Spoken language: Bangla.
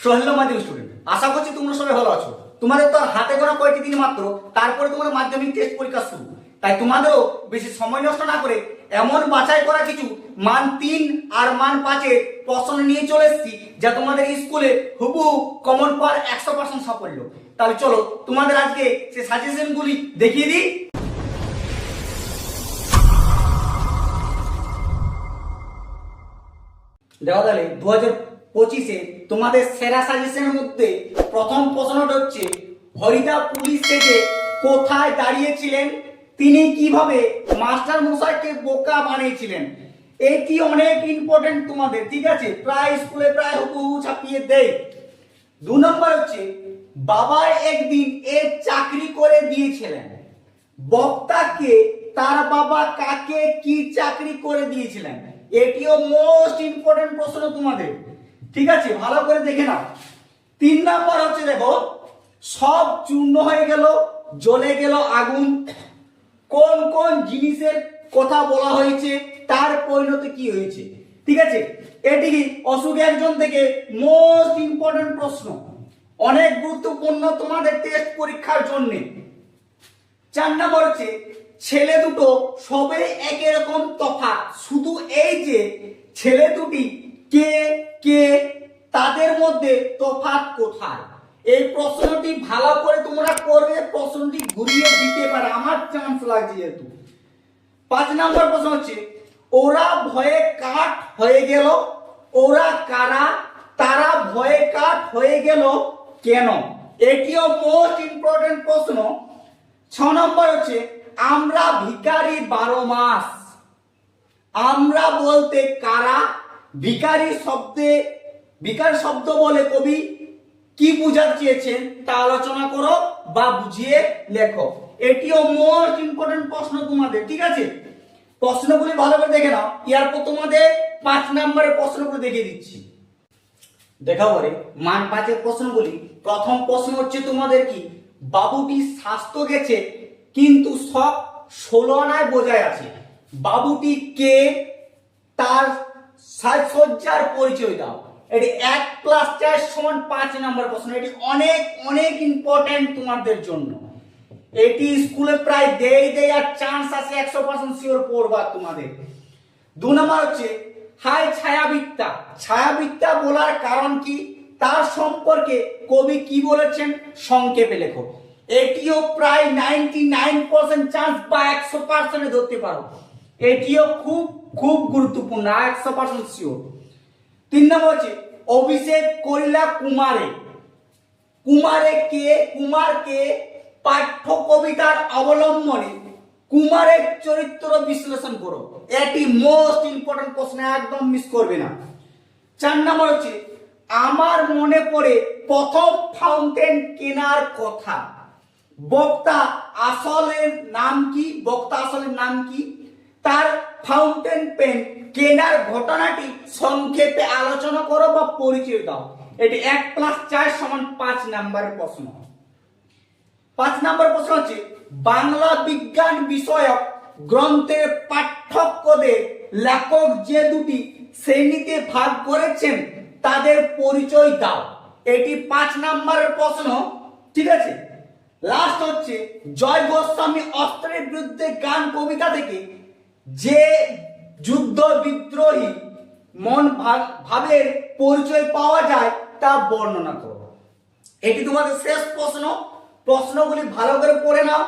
সহেল্য মাধ্যমিক স্টুডেন্ট, আশা করছি তোমরা সবাই ভালো আছো। তোমাদের তো আর হাতে গোনা কয়েকটি দিন মাত্র, তারপরে তোমাদের মাধ্যমিক টেস্ট পরীক্ষা শুরু। তাই তোমাদেরও বেশি সময় নষ্ট না করে এমন বাছাই করা কিছু মান 3 আর মান 5 এর প্রশ্ন নিয়ে চলে এসেছি, যা তোমাদের স্কুলে হুবহু কমন পাওয়ার 100% সাফল্য। তাহলে চলো তোমাদের আজকে সেই সাজেশনগুলি দেখিয়ে দিই। দেখো তাহলে 2025-এ তোমাদের সেরা সাজেশনের মধ্যে প্রথম প্রশ্নটা হচ্ছে, হরিদা পুলিশ সেজে কোথায় দাঁড়িয়েছিলেন, তিনি কিভাবে মাস্টার মশাইকে বোকা বানিয়েছিলেন। এটি অনেক ইম্পর্টেন্ট তোমাদের, ঠিক আছে, প্রায় স্কুলে প্রায় হুবহু ছাপিয়ে দেয়। 2 নম্বর হচ্ছে, বাবা একদিন চাকরি করে দিয়েছিলেন, বক্তাকে তার বাবা কাকে কি চাকরি করে দিয়েছিলেন। এটিও মোস্ট ইম্পর্টেন্ট প্রশ্ন তোমাদের, ঠিক আছে, ভালো করে দেখে নাও। 3 নাম্বার হচ্ছে, দেখো, সব চূর্ণ হয়ে গেল, জ্বলে গেল আগুন, কোন কোন জিনিসের কথা বলা হয়েছে, তার পরিণতি কি হয়েছে। ঠিক আছে, এটি অশোক একজন থেকে মোস্ট ইম্পর্টেন্ট প্রশ্ন, অনেক গুরুত্বপূর্ণ তোমাদের টেস্ট পরীক্ষার জন্য। 4 নম্বর হচ্ছে, ছেলে দুটো সবে একই রকম তফাৎ, শুধু এই যে ছেলে দুটি কে কে, তাদের মধ্যে তফাৎ কোথায়। এই প্রশ্নটি ভালো করে তোমরা করবে, প্রশ্নটি ঘুরিয়ে দিতে পারে, আমার চান্স লাগছে যেহেতু। 5 নম্বর প্রশ্ন হচ্ছে, ওরা ভয়ে কাঠ হয়ে গেল, ওরা কারা, তারা ভয়ে কাঠ হয়ে গেল কেন। এটিও মোস্ট ইম্পর্টেন্ট প্রশ্ন। 6 নম্বর হচ্ছে, আমরা ভিখারি 12 মাস, আমরা বলতে কারা, ভিখারি শব্দ বলে কবি কি বুঝাতে চেয়েছেন তা আলোচনা করো বা বুঝিয়ে লেখো। এটিও মোস্ট ইম্পর্টেন্ট প্রশ্ন তোমাদের, ঠিক আছে। প্রশ্নগুলি ভালো করে দেখে নাও, এরপর তোমাদের 5 নম্বরের প্রশ্নগুলো দেখিয়ে দিচ্ছি। দেখা পরে মান 5 এর প্রশ্নগুলি। প্রথম প্রশ্ন হচ্ছে তোমাদের কি, বাবুটি স্বাস্থ্য গেছে কিন্তু সব 16 আনায় বোঝায় আছে, বাবুটি কে, তার সাজসজ্জার পরিচয় দাও। এটি 1+4 = 5 নম্বর প্রশ্ন। এটি অনেক অনেক ইম্পর্টেন্ট তোমাদের জন্য, এটি স্কুলে প্রায় দেই আর চান্স আছে 100% শিওর পড়বা তোমাদের। 2 নম্বর হচ্ছে, হাই ছায়াবিদ্যা, ছায়াবিদ্যা বলার কারণ কি, তার সম্পর্কে কবি কি বলেছেন, সংক্ষেপে লেখো। এটিও প্রায় 99% চান্স বা 100% ধরতে পারো, এটিও খুব খুব গুরুত্বপূর্ণ, 100% শিওর। 3 নম্বর হচ্ছে, অভিষেক করিলা কুমারে, কুমারে কে, কুমারকে পাঠ্য কবিতার অবলম্বনে কুমারের চরিত্র বিশ্লেষণ করো। এটি মোস্ট ইম্পর্টেন্ট প্রশ্ন, একদম মিস করবে না। 4 নম্বর হচ্ছে, আমার মনে পড়ে প্রথম ফাউন্টেন কেনার কথা, বক্তা আসলের নাম কি, বক্তা আসলের নাম কি, তার ফাউন্টেন পেন কেনার ঘটনাটি সংক্ষেপে আলোচনা করো বা পরিচয় দাও। এটি 1+4 = 5 নম্বরের প্রশ্ন। 5 নম্বর প্রশ্ন হচ্ছে, বাংলা বিজ্ঞান বিষয়ক গ্রন্থের পাঠ্যক্রমে লেখক যে দুটি শ্রেণীতে ভাগ করেছেন তাদের পরিচয় দাও। এটি 5 নম্বরের প্রশ্ন, ঠিক আছে। লাস্ট হচ্ছে, জয় গোস্বামী অস্ত্রের বিরুদ্ধে গান কবিতা থেকে যে যুদ্ধ বিদ্রোহী মন ভাবের পরিচয় পাওয়া যায় তা বর্ণনা করো। এটি তোমাদের শেষ প্রশ্ন, প্রশ্নগুলি ভালো করে পড়ে নাও।